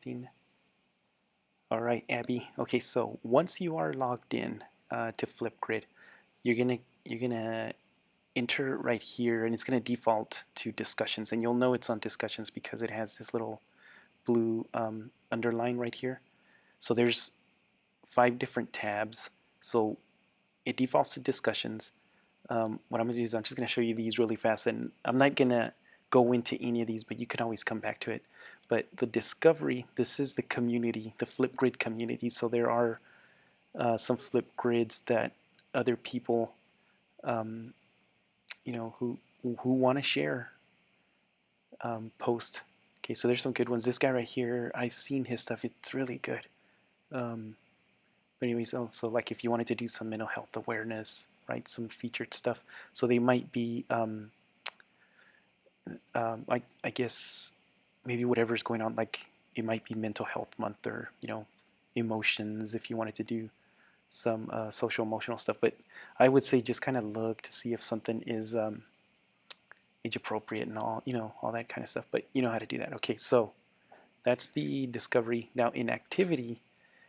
testing. All right, Abby. Okay, so once you are logged in to Flipgrid, you're gonna enter right here, and it's gonna default to discussions, and you'll know it's on discussions because it has this little blue underline right here. So there's 5 different tabs. So it defaults to discussions. What I'm going to do is I'm just going to show you these really fast, and I'm not going to go into any of these, but you can always come back to it. But the discovery, this is the community, the Flipgrid community. So there are some Flipgrids that other people, um, who want to share post. Okay, so there's some good ones. This guy right here, I've seen his stuff. It's really good. Um, but anyways, so like if you wanted to do some mental health awareness, right, some featured stuff, so they might be I guess maybe whatever's going on, like it might be mental health month, or emotions, if you wanted to do some social emotional stuff. But I would say just kind of look to see if something is age appropriate and all that kind of stuff. But you know how to do that. Okay, so that's the discovery. Now in activity,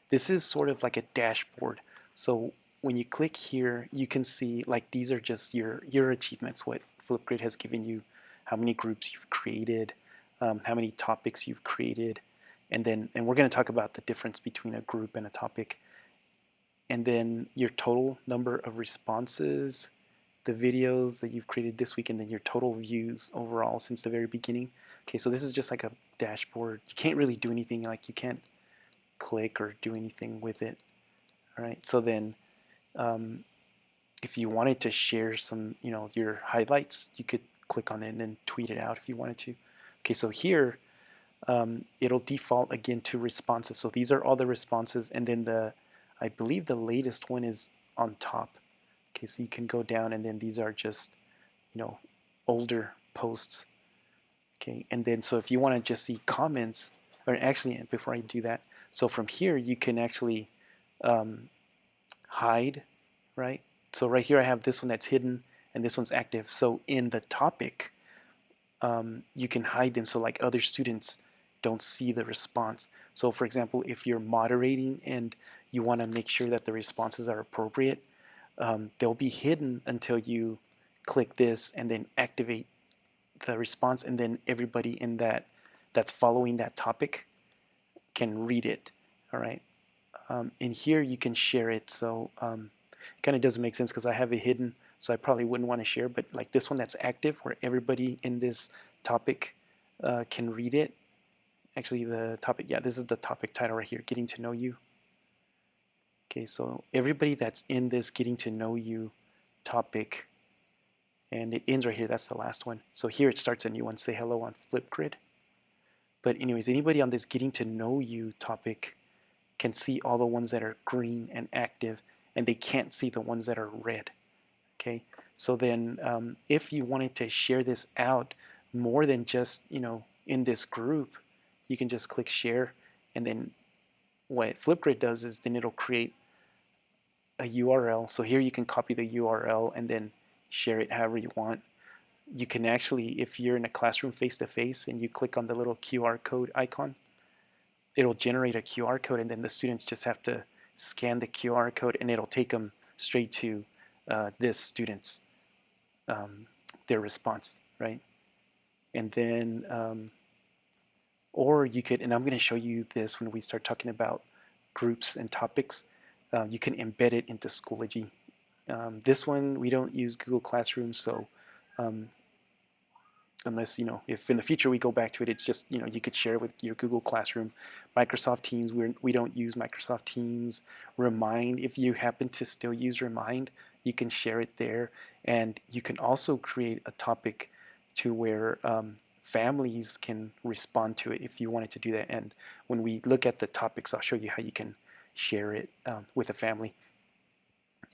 this is sort of like a dashboard. So when you click here, you can see like these are just your achievements, what Flipgrid has given you, how many groups you've created, how many topics you've created, and we're going to talk about the difference between a group and a topic, and then your total number of responses, the videos that you've created this week, and then your total views overall since the very beginning. Okay, so this is just like a dashboard. You can't really do anything, like you can't click or do anything with it. All right, so then if you wanted to share some, your highlights, you could click on it and then tweet it out if you wanted to. Okay, so here it'll default again to responses. So these are all the responses, and then I believe the latest one is on top. Okay, so you can go down, and then these are just, older posts. Okay, and then so if you want to just see comments, or actually before I do that, so from here you can actually hide, right? So right here I have this one that's hidden and this one's active. So in the topic, you can hide them so like other students don't see the response. So for example, if you're moderating and you want to make sure that the responses are appropriate, they'll be hidden until you click this and then activate the response, and then everybody in that's following that topic can read it. All right. In here you can share it, so it kind of doesn't make sense because I have it hidden, so I probably wouldn't want to share. But like this one that's active, where everybody in this topic can read it. Actually, the topic, yeah, this is the topic title right here, getting to know you. Okay, so everybody that's in this getting to know you topic, and it ends right here, that's the last one. So here it starts a new one, say hello on Flipgrid. But anyways, anybody on this getting to know you topic can see all the ones that are green and active, and they can't see the ones that are red. Okay, so then if you wanted to share this out more than just in this group, you can just click share, and then what Flipgrid does is then it'll create a URL. So here you can copy the URL and then share it however you want. You can actually, if you're in a classroom face-to-face and you click on the little QR code icon, it'll generate a QR code, and then the students just have to scan the QR code, and it'll take them straight to this student's their response, right? And then or you could, and I'm going to show you this when we start talking about groups and topics, you can embed it into Schoology. This one we don't use Google Classroom, so unless if in the future we go back to it, it's just you could share it with your Google Classroom. Microsoft Teams, we don't use Microsoft Teams. Remind, if you happen to still use Remind, you can share it there, and you can also create a topic to where families can respond to it if you wanted to do that. And when we look at the topics, I'll show you how you can share it with a family,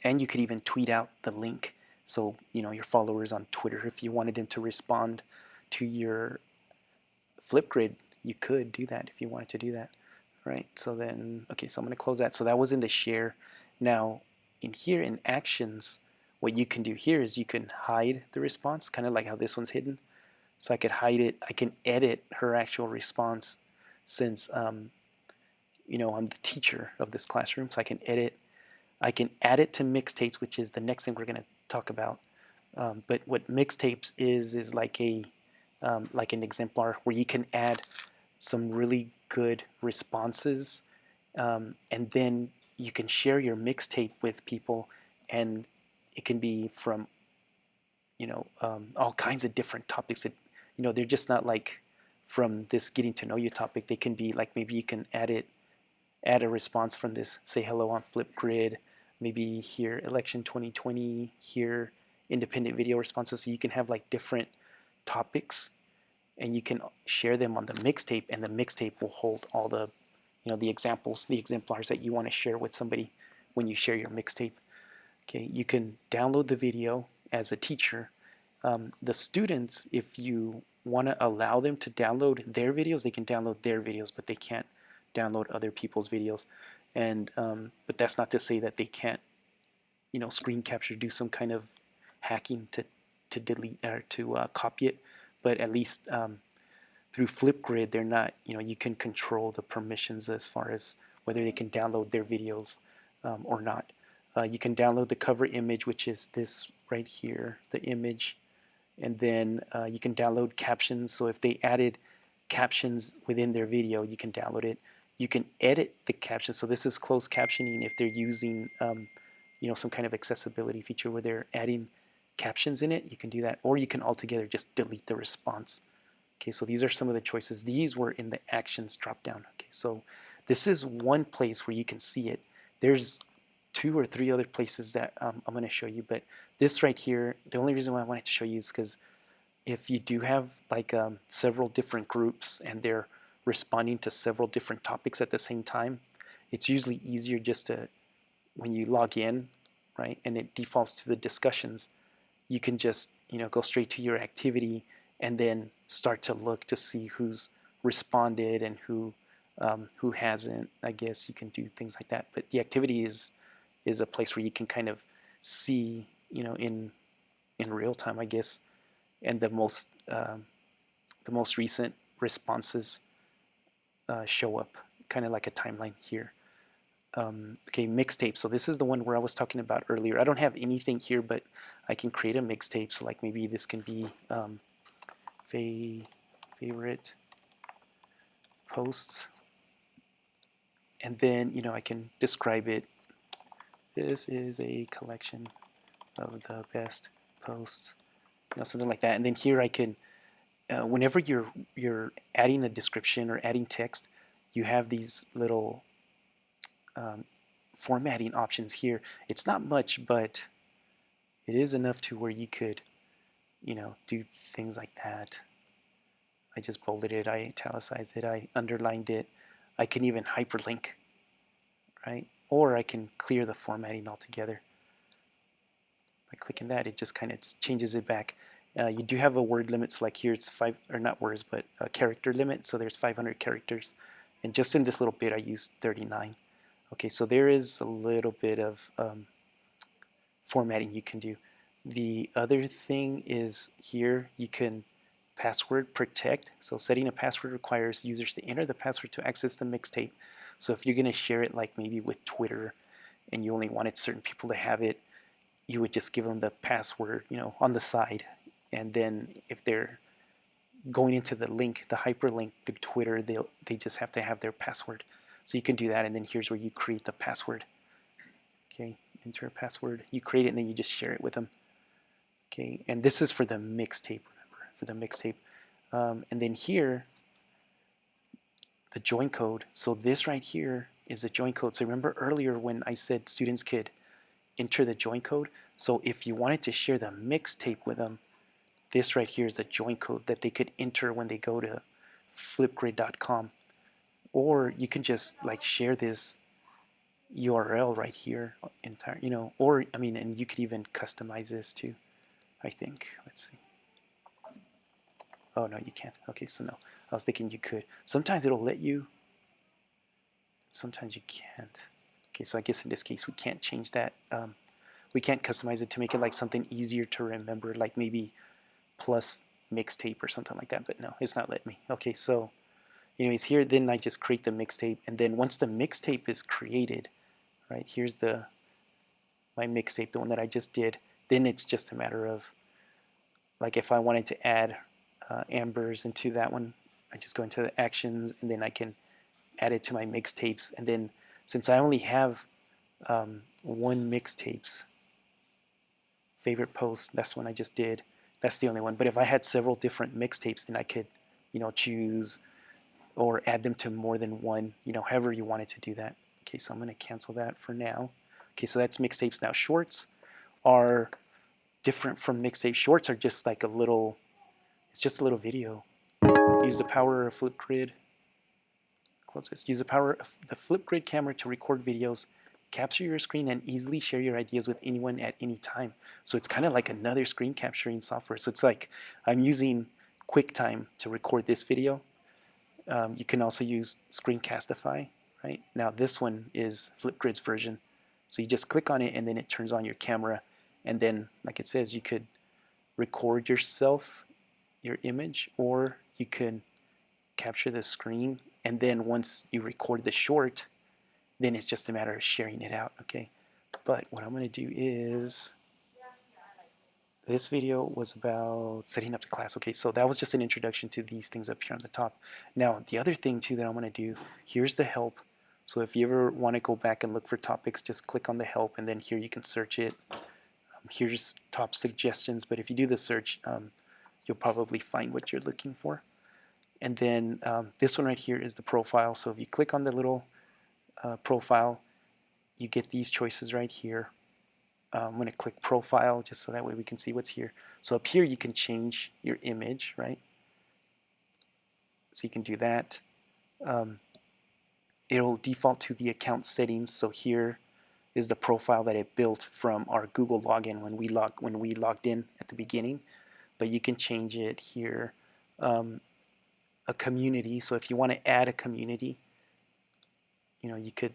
and you could even tweet out the link. So your followers on Twitter, if you wanted them to respond to your Flipgrid, you could do that if you wanted to do that, right? So then, okay, so I'm going to close that. So that was in the share. Now, in here in actions, what you can do here is you can hide the response, kind of like how this one's hidden. So I could hide it. I can edit her actual response since you know, I'm the teacher of this classroom, so I can edit. I can add it to mixtapes, which is the next thing we're going to talk about. But what mixtapes is like an exemplar where you can add some really good responses, and then you can share your mixtape with people, and it can be from, you know, all kinds of different topics. That, you know, they're just not like from this getting to know you topic. They can be like, maybe you can add a response from this, say hello on Flipgrid, maybe here election 2020, here independent video responses. So you can have like different topics, and you can share them on the mixtape, and the mixtape will hold all the, you know, the examples, the exemplars that you want to share with somebody when you share your mixtape. Okay, you can download the video as a teacher. The students, if you want to allow them to download their videos, they can download their videos, but they can't download other people's videos. And but that's not to say that they can't, you know, screen capture, do some kind of hacking to delete or to copy it. But at least through Flipgrid, they're not, you know, you can control the permissions as far as whether they can download their videos or not. You can download the cover image, which is this right here, the image, and then you can download captions. So if they added captions within their video, you can download it. You can edit the captions. So this is closed captioning if they're using, you know, some kind of accessibility feature where they're adding captions in it. You can do that, or you can altogether just delete the response. Okay, so these are some of the choices. These were in the actions dropdown. Okay, so this is one place where you can see it. There's 2 or 3 other places that I'm going to show you, but this right here, the only reason why I wanted to show you is because if you do have like several different groups and they're responding to several different topics at the same time, it's usually easier just to, when you log in, right, and it defaults to the discussions, you can just, you know, go straight to your activity and then start to look to see who's responded and who hasn't. I guess you can do things like that. But the activity is a place where you can kind of see, you know, in real time, I guess, and the most recent responses show up, kind of like a timeline here. Okay, mixtape. So this is the one where I was talking about earlier. I don't have anything here, but I can create a mixtape. So like maybe this can be favorite posts, and then, you know, I can describe it. This is a collection of the best posts, you know, something like that. And then here I can, whenever you're adding a description or adding text, you have these little formatting options here. It's not much, but it is enough to where you could, you know, do things like that. I just bolded it, I italicized it, I underlined it. I can even hyperlink, right? Or I can clear the formatting altogether. By clicking that, it just kind of changes it back. You do have a word limit, so like here it's 5, or not words, but a character limit, so there's 500 characters. And just in this little bit, I used 39. Okay, so there is a little bit of formatting you can do. The other thing is here you can password protect. So setting a password requires users to enter the password to access the mixtape. So if you're going to share it like maybe with Twitter and you only wanted certain people to have it, you would just give them the password, you know, on the side. And then if they're going into the link, the hyperlink to Twitter, they just have to have their password. So you can do that, and then here's where you create the password. Okay, enter a password, you create it, and then you just share it with them. Okay, and this is for the mixtape, remember, for the mixtape. And then here, the join code. So this right here is a join code. So remember earlier when I said students could enter the join code? So if you wanted to share the mixtape with them, this right here is the join code that they could enter when they go to flipgrid.com. Or you can just like share this URL right here entire, you know, or I mean, and you could even customize this too, I think. Let's see. Oh no, you can't. Okay, so no, I was thinking you could. Sometimes it'll let you, sometimes you can't. Okay, so I guess in this case we can't change that. We can't customize it to make it like something easier to remember, like maybe plus mixtape or something like that, but no, it's not letting me. Okay, so anyways, here then I just create the mixtape, and then once the mixtape is created, right, here's my mixtape, the one that I just did, then it's just a matter of, like, if I wanted to add Ambers into that one, I just go into the actions, and then I can add it to my mixtapes. And then since I only have one mixtapes favorite post, that's one I just did, that's the only one. But if I had several different mixtapes, then I could, choose or add them to more than one, however you wanted to do that. Okay, so I'm going to cancel that for now. Okay, so that's mixtapes. Now shorts are different from mixtape. Shorts are just like it's just a little video. Use the power of Flipgrid. Close this. Use the power of the Flipgrid camera to record videos, capture your screen, and easily share your ideas with anyone at any time. So it's kind of like another screen capturing software. So it's like I'm using QuickTime to record this video. You can also use Screencastify, right? Now this one is Flipgrid's version. So you just click on it and then it turns on your camera. And then, like it says, you could record yourself, your image, or you could capture the screen. And then once you record the short, then it's just a matter of sharing it out, okay? But what I'm going to do is, this video was about setting up the class. Okay, so that was just an introduction to these things up here on the top. Now, the other thing too that I'm going to do, here's the help. So if you ever want to go back and look for topics, just click on the help, and then here you can search it. Here's top suggestions, but if you do the search, you'll probably find what you're looking for. And then this one right here is the profile. So if you click on the little profile, you get these choices right here. I'm going to click profile just so that way we can see what's here. So up here you can change your image, right? So you can do that. It'll default to the account settings. So here is the profile that it built from our Google login when we logged in at the beginning. But you can change it here. A community. So if you want to add a community, you could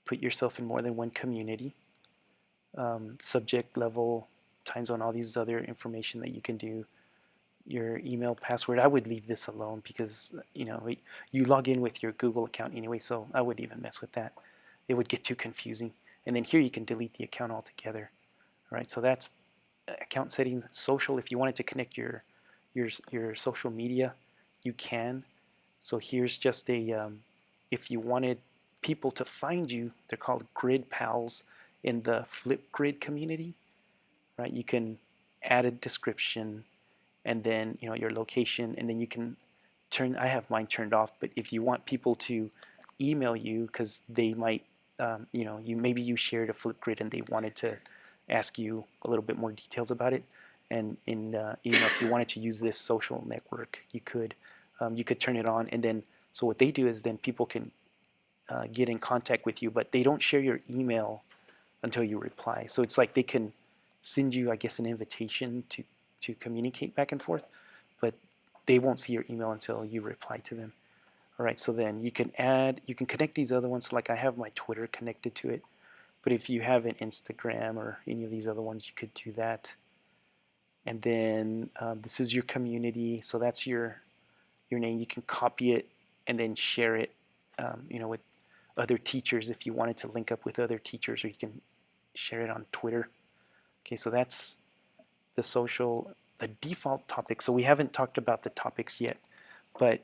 put yourself in more than one community. Subject, level, time zone, all these other information that you can do. Your email, password, I would leave this alone because you log in with your Google account anyway, so I wouldn't even mess with that. It would get too confusing. And then here you can delete the account altogether. All right, so that's account setting. Social, if you wanted to connect your social media, you can. So here's just if you wanted people to find you, they're called grid pals in the Flipgrid community, right? You can add a description and then your location, and then you can I have mine turned off, but if you want people to email you because they might maybe you shared a Flipgrid and they wanted to ask you a little bit more details about it, and if you wanted to use this social network, you could turn it on, and then so what they do is then people can get in contact with you, but they don't share your email until you reply. So it's like they can send you, I guess, an invitation to communicate back and forth, but they won't see your email until you reply to them. All right, so then you can connect these other ones. Like I have my Twitter connected to it, but if you have an Instagram or any of these other ones, you could do that. And then this is your community, so that's your name. You can copy it and then share it, with other teachers if you wanted to link up with other teachers, or you can share it on Twitter. Okay, so that's the default topic. So we haven't talked about the topics yet, but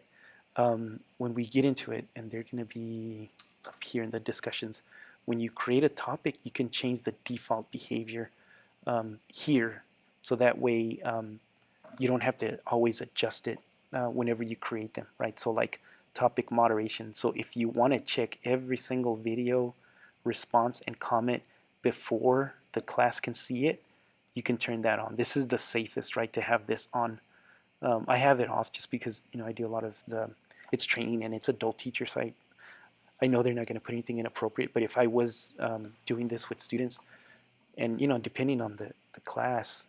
when we get into it, and they're going to be up here in the discussions, when you create a topic, you can change the default behavior here, so that way you don't have to always adjust it whenever you create them, right? So like topic moderation. So if you want to check every single video response and comment before the class can see it, you can turn that on. This is the safest, right, to have this on. I have it off just because I do a lot of it's training and it's adult teachers, so I know they're not going to put anything inappropriate. But if I was doing this with students, and depending on the class,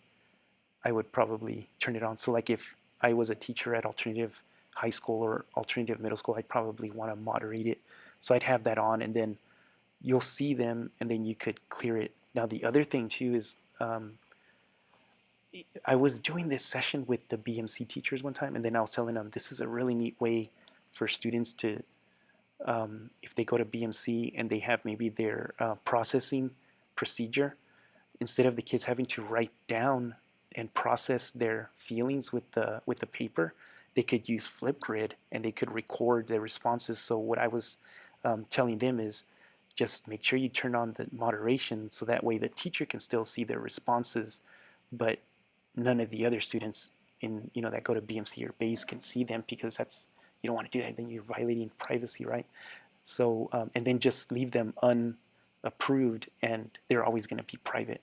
I would probably turn it on. So like if I was a teacher at alternative high school or alternative middle school, I'd probably want to moderate it. So I'd have that on, and then you'll see them, and then you could clear it. Now the other thing too is I was doing this session with the BMC teachers one time, and then I was telling them this is a really neat way for students to, if they go to BMC and they have maybe their processing procedure, instead of the kids having to write down and process their feelings with the paper, they could use Flipgrid and they could record their responses. So what I was telling them is just make sure you turn on the moderation so that way the teacher can still see their responses, but none of the other students in that go to BMC or base can see them, because that's, you don't want to do that, then you're violating privacy, right? So and then just leave them unapproved and they're always going to be private.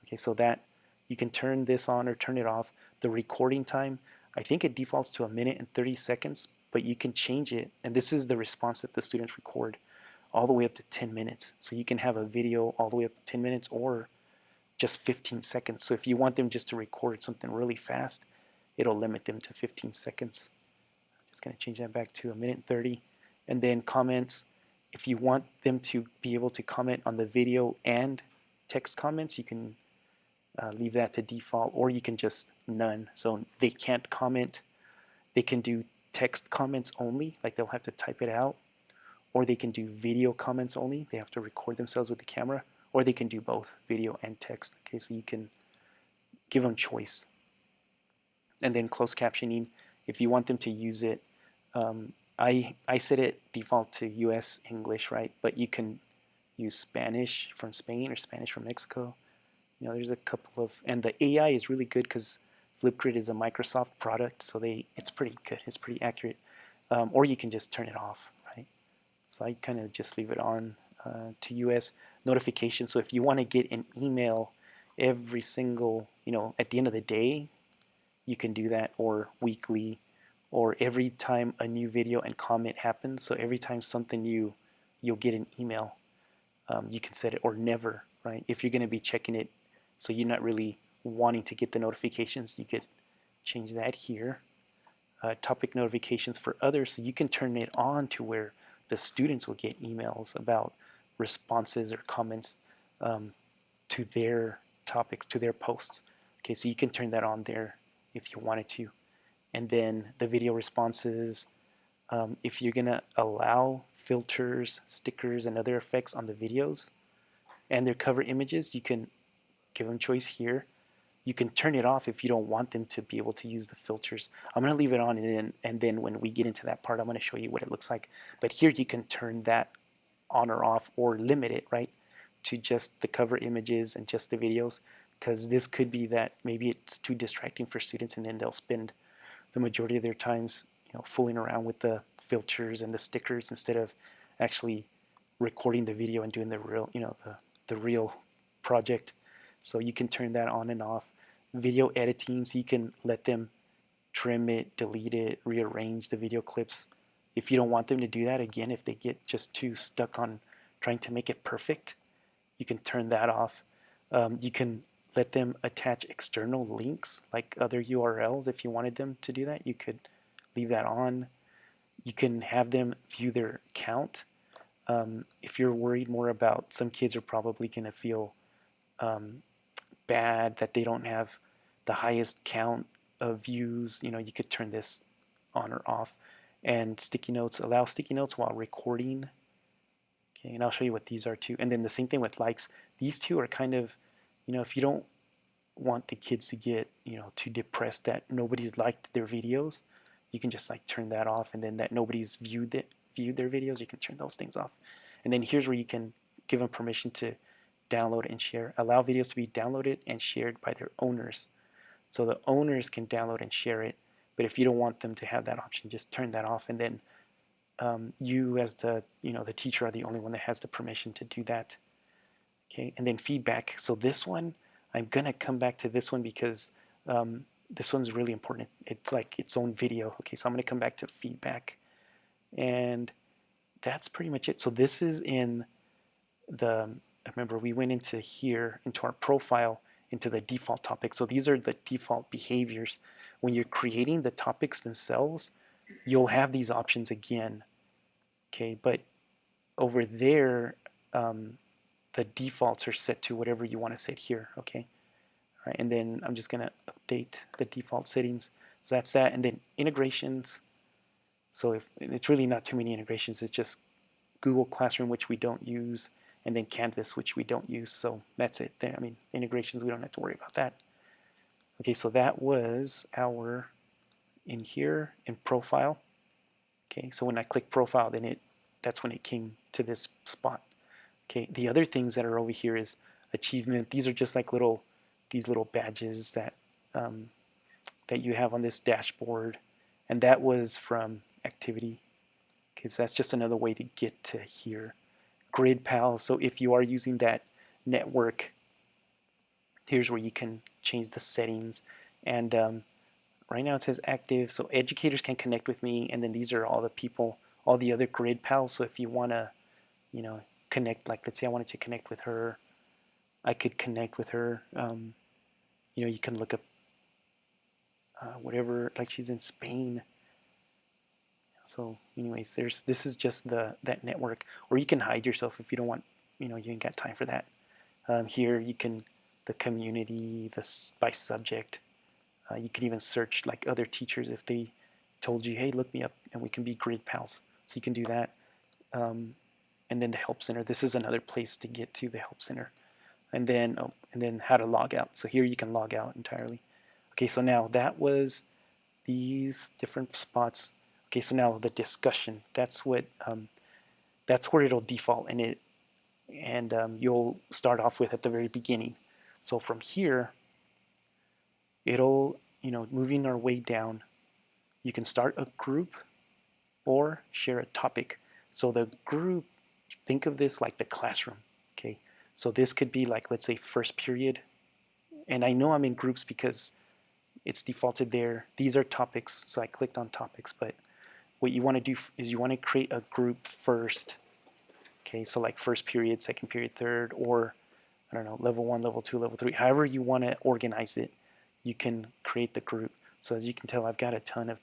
Okay, so that you can turn this on or turn it off. The recording time, I think it defaults to 1 minute and 30 seconds, but you can change it, and this is the response that the students record, all the way up to 10 minutes. So you can have a video all the way up to 10 minutes or just 15 seconds. So if you want them just to record something really fast, it'll limit them to 15 seconds. I'm just going to change that back to 1 minute and 30. And then comments, if you want them to be able to comment on the video and text comments, you can leave that to default, or you can just none. So they can't comment. They can do text comments only, like they'll have to type it out, or they can do video comments only. They have to record themselves with the camera, or they can do both, video and text. Okay, so you can give them choice. And then closed captioning, if you want them to use it, I set it default to US English, right? But you can use Spanish from Spain or Spanish from Mexico. There's a couple of, and the AI is really good because Flipgrid is a Microsoft product, so it's pretty good. It's pretty accurate. Or you can just turn it off, right? So I kind of just leave it on to US notifications. So if you want to get an email every single, at the end of the day, you can do that, or weekly, or every time a new video and comment happens. So every time something new, you'll get an email. You can set it, or never, right? If you're going to be checking it, so you're not really wanting to get the notifications, you could change that here. Topic notifications for others, so you can turn it on to where the students will get emails about responses or comments to their topics, to their posts. Okay, so you can turn that on there if you wanted to. And then the video responses, if you're going to allow filters, stickers, and other effects on the videos and their cover images, you can give them choice here. You can turn it off if you don't want them to be able to use the filters. I'm going to leave it on, and then when we get into that part, I'm going to show you what it looks like. But here you can turn that on or off, or limit it, right, to just the cover images and just the videos, because this could be that maybe it's too distracting for students, and then they'll spend the majority of their times fooling around with the filters and the stickers instead of actually recording the video and doing the real the real project. So you can turn that on and off. Video editing, so you can let them trim it, delete it, rearrange the video clips. If you don't want them to do that, again, if they get just too stuck on trying to make it perfect, you can turn that off. You can let them attach external links like other URLs. If you wanted them to do that, you could leave that on. You can have them view their count. If you're worried more about, some kids are probably going to feel bad that they don't have the highest count of views, you could turn this on or off. And sticky notes, allow sticky notes while recording. Okay, and I'll show you what these are too. And then the same thing with likes. These two are kind of, if you don't want the kids to get, too depressed that nobody's liked their videos, you can just like turn that off, and then that nobody's viewed their videos, you can turn those things off. And then here's where you can give them permission to download and share. Allow videos to be downloaded and shared by their owners. So the owners can download and share it, but if you don't want them to have that option, just turn that off, and then you as the teacher are the only one that has the permission to do that. Okay, and then feedback. So this one, I'm gonna come back to this one because this one's really important. It's like its own video. Okay, so I'm gonna come back to feedback, and that's pretty much it. So this is in the, remember we went into here, into our profile, into the default topics. So these are the default behaviors. When you're creating the topics themselves, you'll have these options again. Okay, but over there, the defaults are set to whatever you want to set here. Okay, all right, and then I'm just gonna update the default settings. So that's that, and then integrations. So if it's really not too many integrations, it's just Google Classroom, which we don't use, and then Canvas, which we don't use. So that's it. There, I mean, integrations, we don't have to worry about that. Okay, so that was our in here in profile. Okay, so when I click profile, then that's when it came to this spot. Okay, the other things that are over here is achievement. These are just like these little badges that you have on this dashboard, and that was from activity. Okay, so that's just another way to get to here. Grid pal. So if you are using that network, here's where you can change the settings. And right now it says active, so educators can connect with me, and then these are all the people, all the other grid pals. So if you want to, connect, like let's say I wanted to connect with her, I could connect with her. You can look up whatever, like she's in Spain. So anyways, this is just that network, or you can hide yourself if you don't want, you ain't got time for that. Here you can, the community, by subject. You can even search like other teachers if they told you, hey, look me up and we can be grid pals. So you can do that. And then the help center. This is another place to get to the help center. And then how to log out. So here you can log out entirely. Okay, so now that was these different spots. Okay, so now the discussion. That's where it'll default, and you'll start off with at the very beginning. So from here, it'll, moving our way down, you can start a group or share a topic. So the group, think of this like the classroom. Okay, so this could be like, let's say, first period. And I know I'm in groups because it's defaulted there. These are topics, so I clicked on topics, but what you want to do is you want to create a group first. Okay, so like first period, second period, third, or I don't know, level 1, level 2, level 3, however you want to organize it, you can create the group. So as you can tell, I've got a ton of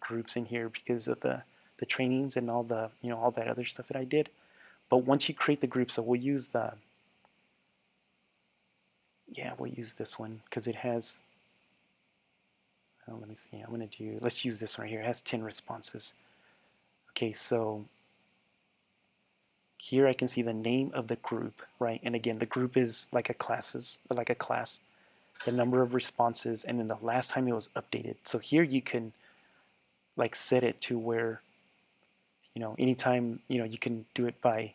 groups in here because of the trainings and all the, all that other stuff that I did. But once you create the group, so we'll use we'll use this one because it has, let me see, let's use this one right here. It has 10 responses. Okay, so here I can see the name of the group, right? And again, the group is like a class, the number of responses, and then the last time it was updated. So here you can like set it to where, anytime, you can do it by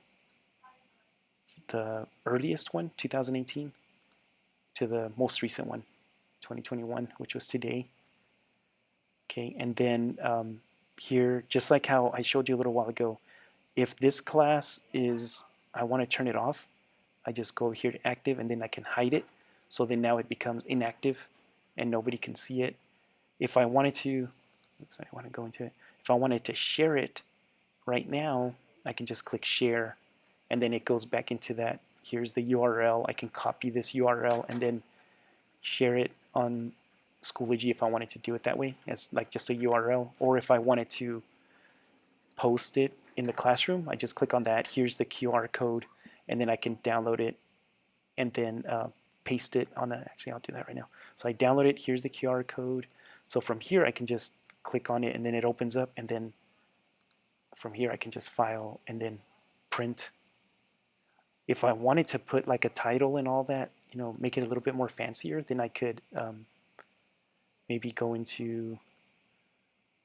the earliest one, 2018, to the most recent one, 2021, which was today. Okay, and then here, just like how I showed you a little while ago, if this class is, I want to turn it off, I just go here to active and then I can hide it. So then now it becomes inactive and nobody can see it. If I wanted to, oops, I want to go into it. If I wanted to share it right now, I can just click share and then it goes back into that. Here's the URL. I can copy this URL and then share it on Schoology if I wanted to do it that way, as like just a URL. Or if I wanted to post it in the classroom, I just click on that. Here's the QR code, and then I can download it and then paste it on actually I'll do that right now. So I download it, here's the QR code. So from here I can just click on it and then it opens up, and then from here I can just file and then print. If I wanted to put like a title and all that, make it a little bit more fancier, then I could maybe go into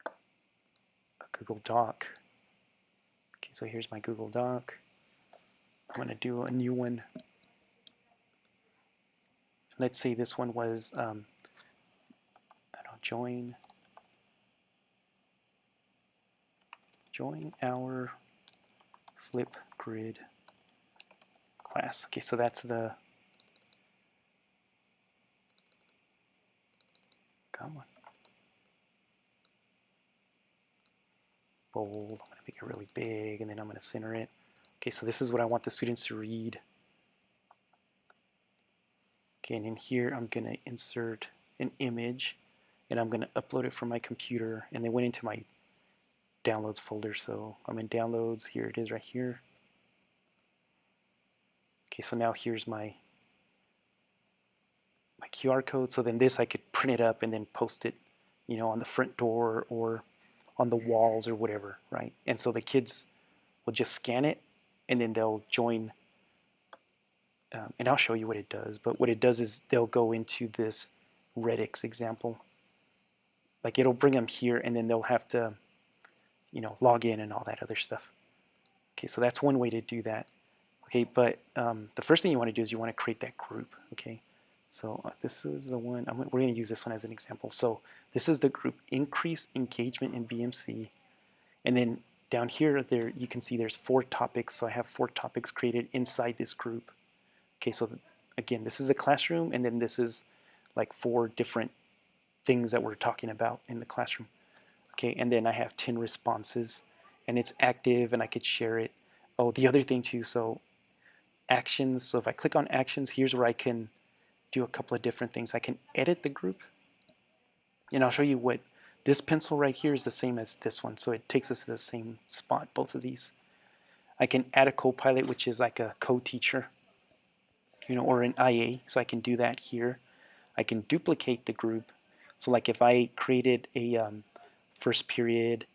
a Google Doc. Okay, so here's my Google Doc. I'm going to do a new one. Let's say this one was, I don't know, join our Flipgrid class. Okay, so that's the, come on, bold. I'm going to make it really big, and then I'm going to center it. Okay, so this is what I want the students to read. Okay, and in here I'm going to insert an image, and I'm going to upload it from my computer, and they went into my downloads folder. So I'm in downloads. Here it is right here. Okay, so now here's my QR code. So then this I could print it up and then post it, on the front door or on the walls or whatever, right? And so the kids will just scan it, and then they'll join. And I'll show you what it does. But what it does is they'll go into this Redix example. Like it'll bring them here, and then they'll have to, log in and all that other stuff. Okay, so that's one way to do that. Okay, but the first thing you want to do is you want to create that group. Okay, so this is the one. We're going to use this one as an example. So this is the group Increase Engagement in BMC, and then down here, there you can see there's 4 topics. So I have 4 topics created inside this group. Okay, so again, this is the classroom, and then this is like 4 different things that we're talking about in the classroom. Okay, and then I have 10 responses, and it's active, and I could share it. Oh, the other thing too, so actions. So if I click on actions, here's where I can do a couple of different things. I can edit the group, and I'll show you what this pencil right here is the same as this one, so it takes us to the same spot, both of these. I can add a co-pilot, which is like a co-teacher, or an IA, so I can do that here. I can duplicate the group, so like if I created a first period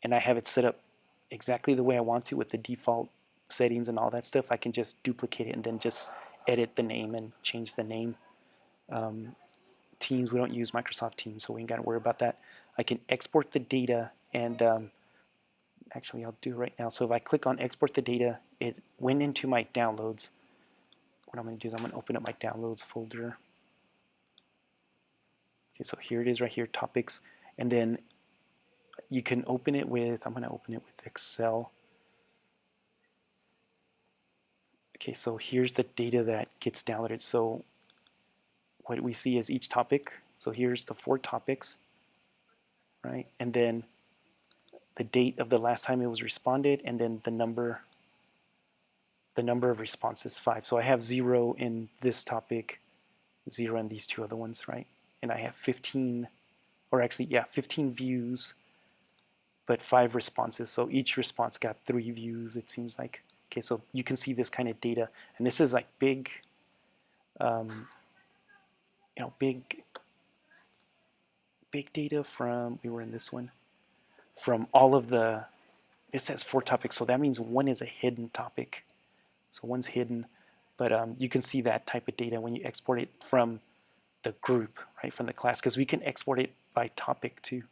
and I have it set up exactly the way I want to with the default settings and all that stuff, I can just duplicate it and then just edit the name and change the name. Teams, we don't use Microsoft Teams, so we ain't got to worry about that. I can export the data, and actually I'll do it right now. So if I click on export the data, it went into my downloads. What I'm going to do is I'm going to open up my downloads folder. Okay, so here it is right here, topics, and then you can open it with, I'm going to open it with Excel. Okay, so here's the data that gets downloaded. So what we see is each topic. So here's the 4 topics, right? And then the date of the last time it was responded, and then the number of responses, 5. So I have 0 in this topic, 0 in these 2 other ones, right? And I have 15, or actually, yeah, 15 views, but 5 responses. So each response got 3 views, it seems like. Okay, so you can see this kind of data, and this is like big, big data from, we were in this one, from all of the, it says 4 topics, so that means one is a hidden topic. So one's hidden, but you can see that type of data when you export it from the group, right, from the class, because we can export it by topic too.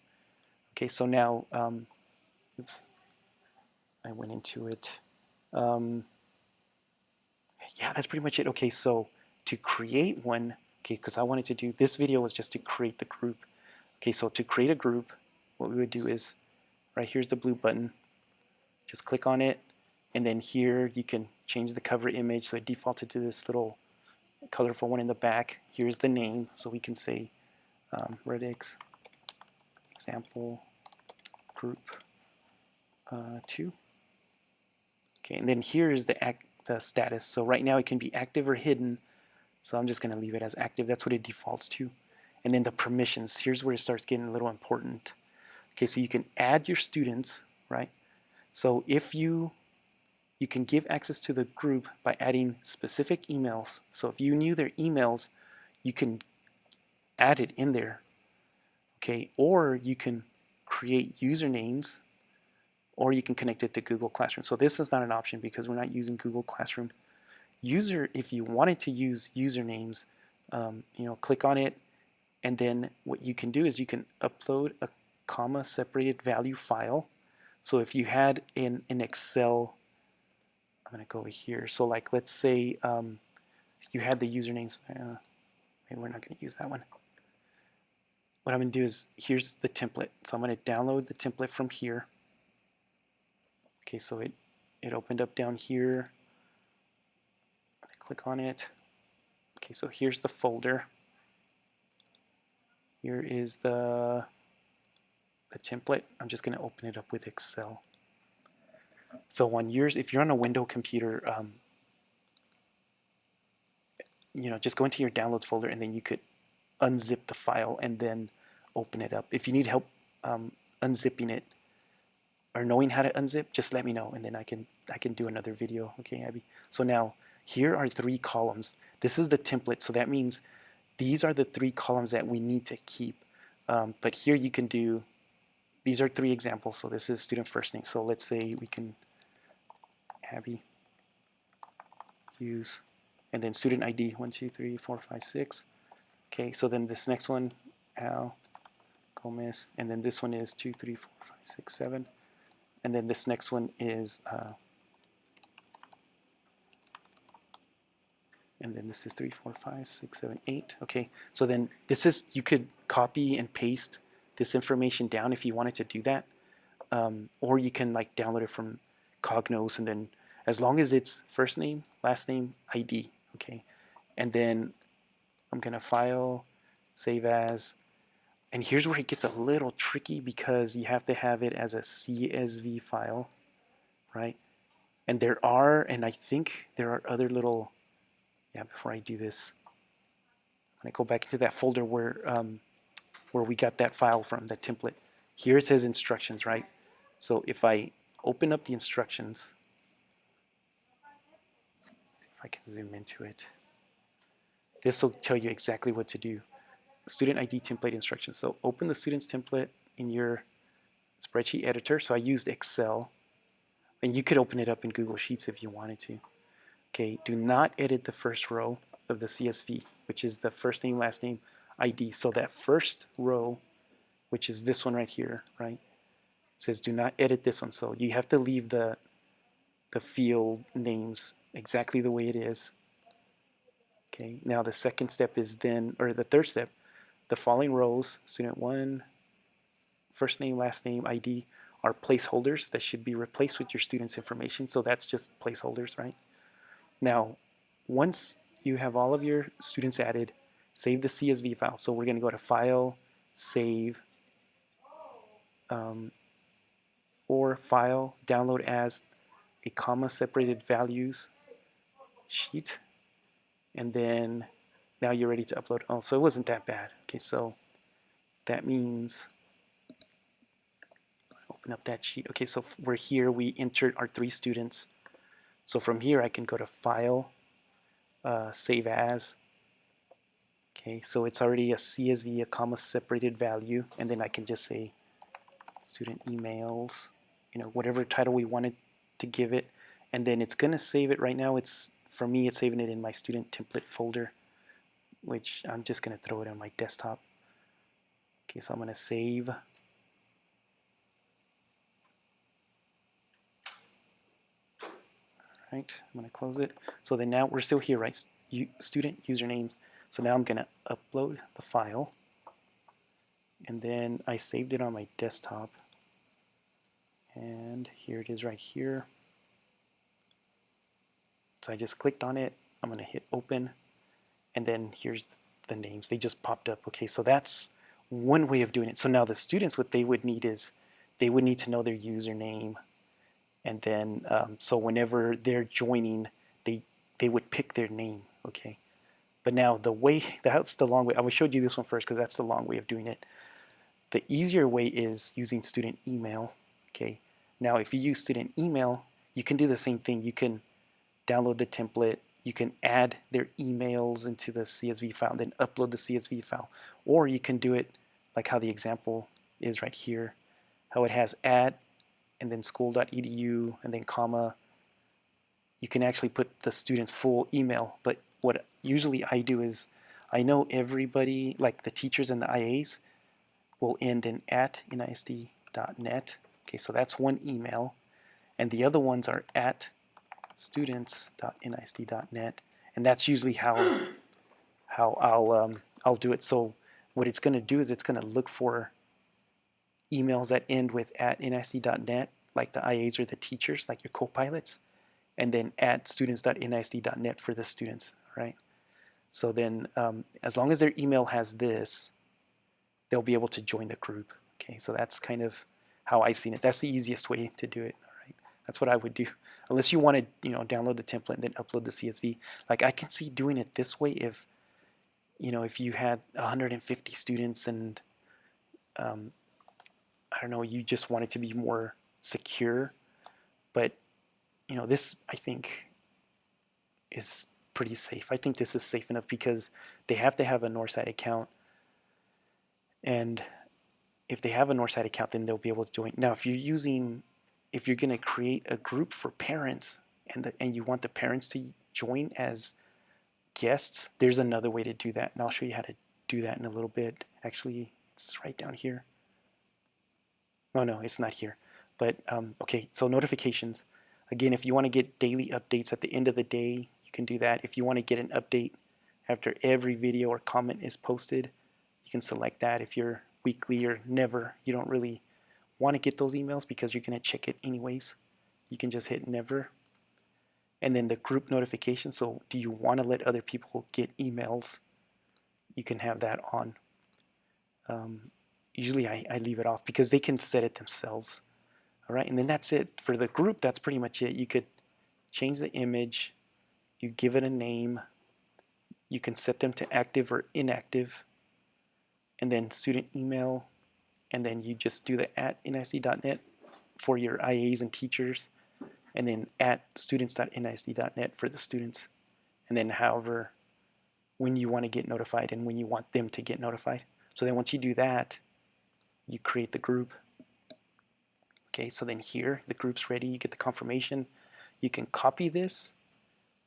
Okay, so now, oops, I went into it. Yeah, that's pretty much it. Okay, so to create one, okay, because I wanted to do, this video was just to create the group. Okay, so to create a group, what we would do is, right here's the blue button, just click on it, and then here you can change the cover image, so it defaulted to this little colorful one in the back. Here's the name, so we can say Redix example group 2. Okay, and then here's the status. So right now it can be active or hidden, so I'm just going to leave it as active. That's what it defaults to. And then the permissions, here's where it starts getting a little important. Okay, so you can add your students, right? So if you can give access to the group by adding specific emails. So if you knew their emails, you can add it in there. Okay, or you can create usernames, or you can connect it to Google Classroom. So this is not an option because we're not using Google Classroom. If you wanted to use usernames, click on it, and then what you can do is you can upload a comma separated value file. So if you had in Excel, I'm going to go over here. So like, let's say you had the usernames. Maybe we're not going to use that one. What I'm going to do is, here's the template. So I'm going to download the template from here. Okay, so it opened up down here. I click on it. Okay, so here's the folder. Here is the template. I'm just going to open it up with Excel. So on yours, if you're on a Windows computer, just go into your downloads folder, and then you could unzip the file and then open it up. If you need help unzipping it or knowing how to unzip, just let me know, and then I can do another video. Okay, Abby. So now here are 3 columns. This is the template, so that means these are the 3 columns that we need to keep. But here you can do these are 3 examples. So this is student first name. So let's say we can Abby use, and then student ID 1, 2, 3, 4, 5, 6. Okay, so then this next one, Al Gomez, and then this one is 2, 3, 4, 5, 6, 7, and then this next one is and then this is 3, 4, 5, 6, 7, 8. Okay, so then this is, you could copy and paste this information down if you wanted to do that, or you can like download it from Cognos, and then as long as it's first name, last name, ID. Okay, and then I'm gonna file, save as, and here's where it gets a little tricky because you have to have it as a CSV file, right? And there are, and I think there are other little, yeah, before I do this, I'm gonna go back into that folder where we got that file from, that template. Here it says instructions, right? So if I open up the instructions, see if I can zoom into it. This will tell you exactly what to do. Student ID template instructions. So open the student's template in your spreadsheet editor. So I used Excel, and you could open it up in Google Sheets if you wanted to. Okay, do not edit the first row of the CSV, which is the first name, last name, ID. So that first row, which is this one right here, right? It says do not edit this one. So you have to leave the field names exactly the way it is. Okay, now the second step is then, or the third step, the following rows, student 1, first name, last name, ID, are placeholders that should be replaced with your student's information. So that's just placeholders, right? Now, once you have all of your students added, save the CSV file. So we're going to go to File, Save, or File, Download as a comma-separated values sheet. And then now you're ready to upload. Oh, so it wasn't that bad. Okay, so that means, open up that sheet. Okay, so we're here, we entered our 3 students. So from here I can go to File, Save As. Okay, so it's already a CSV, a comma separated value, and then I can just say student emails, whatever title we wanted to give it, and then it's gonna save it. Right now, it's, for me, it's saving it in my student template folder, which I'm just gonna throw it on my desktop. Okay, so I'm gonna save. Right, I'm gonna close it. So then now we're still here, right? Student usernames. So now I'm gonna upload the file, and then I saved it on my desktop, and here it is right here. So I just clicked on it. I'm gonna hit open, and then here's the names. They just popped up. Okay, so that's one way of doing it. So now the students, what they would need is, they would need to know their username, and then so whenever they're joining, they would pick their name. Okay, but now the way, that's the long way. I showed you this one first because that's the long way of doing it. The easier way is using student email. Okay, now if you use student email, you can do the same thing. You can download the template, you can add their emails into the CSV file, then upload the CSV file, or you can do it like how the example is right here, how it has add and then school.edu and then comma. You can actually put the student's full email, but what usually I do is, I know everybody, like the teachers and the IAs, will end in @nisd.net. Okay, so that's one email, and the other ones are @students.nisd.net, and that's usually how I'll do it. So what it's going to do is it's going to look for emails that end with @nisd.net, like the IAs or the teachers, like your co-pilots, and then @students.nisd.net for the students, right? So then as long as their email has this, they'll be able to join the group. Okay, so that's kind of how I've seen it. That's the easiest way to do it. All right, that's what I would do. Unless you want to, download the template and then upload the CSV. Like I can see doing it this way if, if you had 150 students and, I don't know, you just want it to be more secure. But, this I think is pretty safe. I think this is safe enough because they have to have a NorSite account, and if they have a Northside account, then they'll be able to join. Now, if you're going to create a group for parents and you want the parents to join as guests, there's another way to do that, and I'll show you how to do that in a little bit. Actually, it's right down here. Oh no, it's not here. But okay, so notifications. Again, if you want to get daily updates at the end of the day, you can do that. If you want to get an update after every video or comment is posted, you can select that. If you're weekly or never, you don't really want to get those emails because you're going to check it anyways, you can just hit never. And then the group notification, so do you want to let other people get emails? You can have that on. Usually I leave it off because they can set it themselves. All right, and then that's it. For the group, that's pretty much it. You could change the image, you give it a name, you can set them to active or inactive, and then student email, and then you just do the @nisd.net for your IAs and teachers, and then @students.nisd.net for the students, and then however when you want to get notified and when you want them to get notified. So then once you do that, you create the group. Okay, so then here the group's ready, you get the confirmation. You can copy this,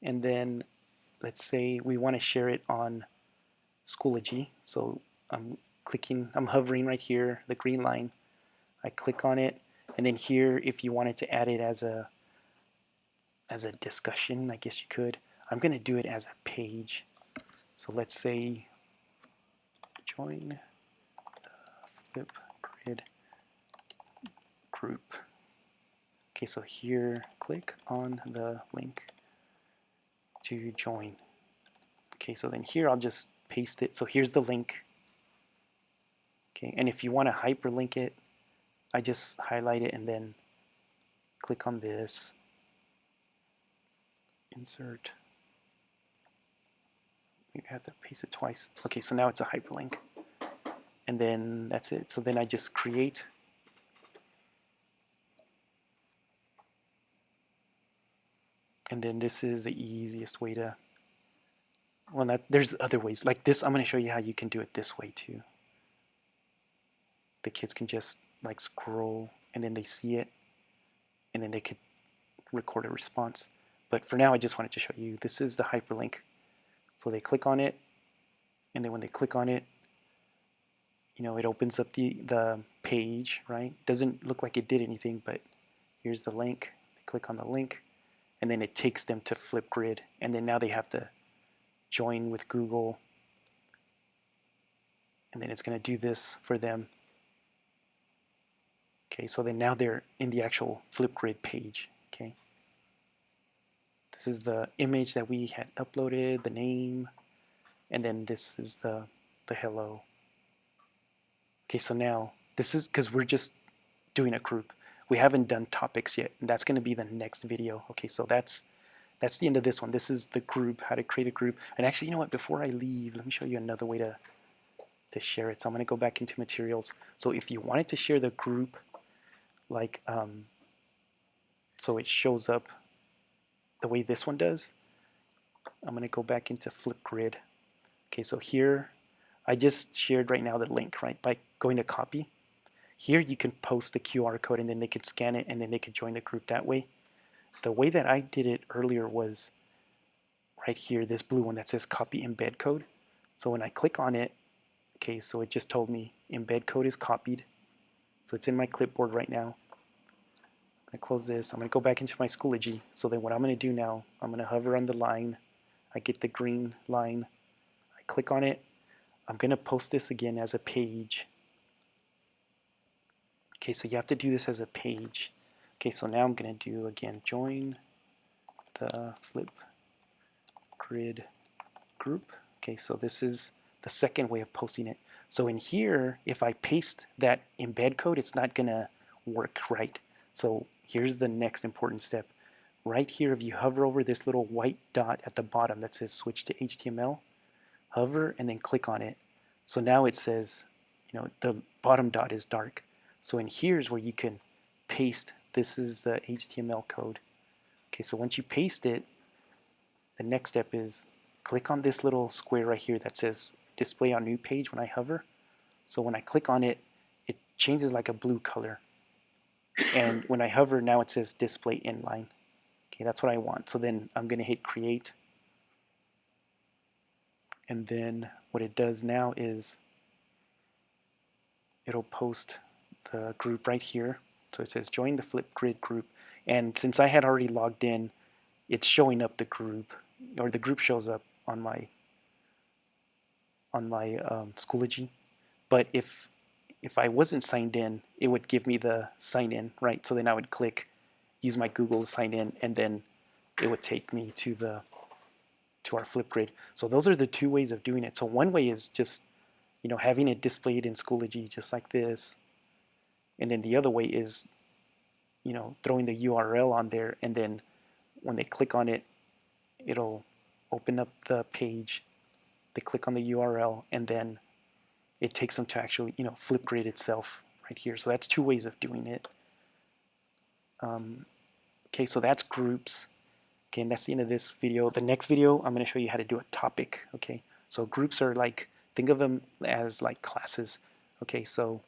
and then let's say we want to share it on Schoology. So I'm hovering right here, the green line. I click on it, and then here, if you wanted to add it as a discussion, I guess you could. I'm going to do it as a page. So let's say join the Flipgrid group. Okay, so here, click on the link to join. Okay, so then here I'll just paste it. So here's the link. Okay, and if you want to hyperlink it, I just highlight it and then click on this, insert. You have to paste it twice. Okay, so now it's a hyperlink. And then that's it. So then I just create. And then this is the easiest way to, well, there's other ways. Like this, I'm going to show you how you can do it this way too. The kids can just like scroll and then they see it and then they could record a response. But for now, I just wanted to show you, this is the hyperlink. So they click on it, and then when they click on it, you know, it opens up the page, right? Doesn't look like it did anything, but here's the link. They click on the link, and then it takes them to Flipgrid, and then now they have to join with Google, and then it's going to do this for them. Okay, so then now they're in the actual Flipgrid page. Okay, this is the image that we had uploaded, the name, and then this is the hello. Okay, so now this is because we're just doing a group. We haven't done topics yet, and that's going to be the next video. Okay, so that's the end of this one. This is the group, how to create a group. And actually, you know what? Before I leave, let me show you another way to share it. So I'm going to go back into materials. So if you wanted to share the group, like so it shows up the way this one does, I'm going to go back into Flipgrid. Okay, so here I just shared right now the link, right? By going to copy. Here you can post the QR code and then they could scan it and then they could join the group that way. The way that I did it earlier was right here, this blue one that says copy embed code. So when I click on it, okay, so it just told me embed code is copied. So it's in my clipboard right now. I'm going to close this. I'm going to go back into my Schoology. So then what I'm going to do now, I'm going to hover on the line. I get the green line. I click on it. I'm going to post this again as a page. Okay, so you have to do this as a page. Okay, so now I'm going to do, again, join the Flipgrid group. Okay, so this is the second way of posting it. So in here, if I paste that embed code, it's not going to work right. So here's the next important step. Right here, if you hover over this little white dot at the bottom that says switch to HTML, hover and then click on it. So now it says, you know, the bottom dot is dark. So in here is where you can paste. This is the HTML code. Okay, so once you paste it, the next step is click on this little square right here that says display on new page when I hover. So when I click on it, it changes like a blue color. And when I hover, now it says display inline. Okay, that's what I want. So then I'm going to hit create. And then what it does now is it'll post the group right here. So it says join the Flipgrid group. And since I had already logged in, it's showing up the group, or the group shows up on my Schoology. But if I wasn't signed in, it would give me the sign in, right? So then I would click use my Google to sign in, and then it would take me to our Flipgrid. So those are the two ways of doing it. So one way is just having it displayed in Schoology just like this, and then the other way is throwing the URL on there, and then when they click on it, it'll open up the page. They click on the URL, and then it takes them to actually Flipgrid itself right here. So that's two ways of doing it. Okay, so that's groups. Okay, and that's the end of this video. The next video, I'm going to show you how to do a topic. Okay, so groups are like, think of them as like classes. Okay, so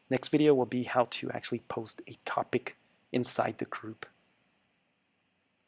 next video will be how to actually post a topic inside the group.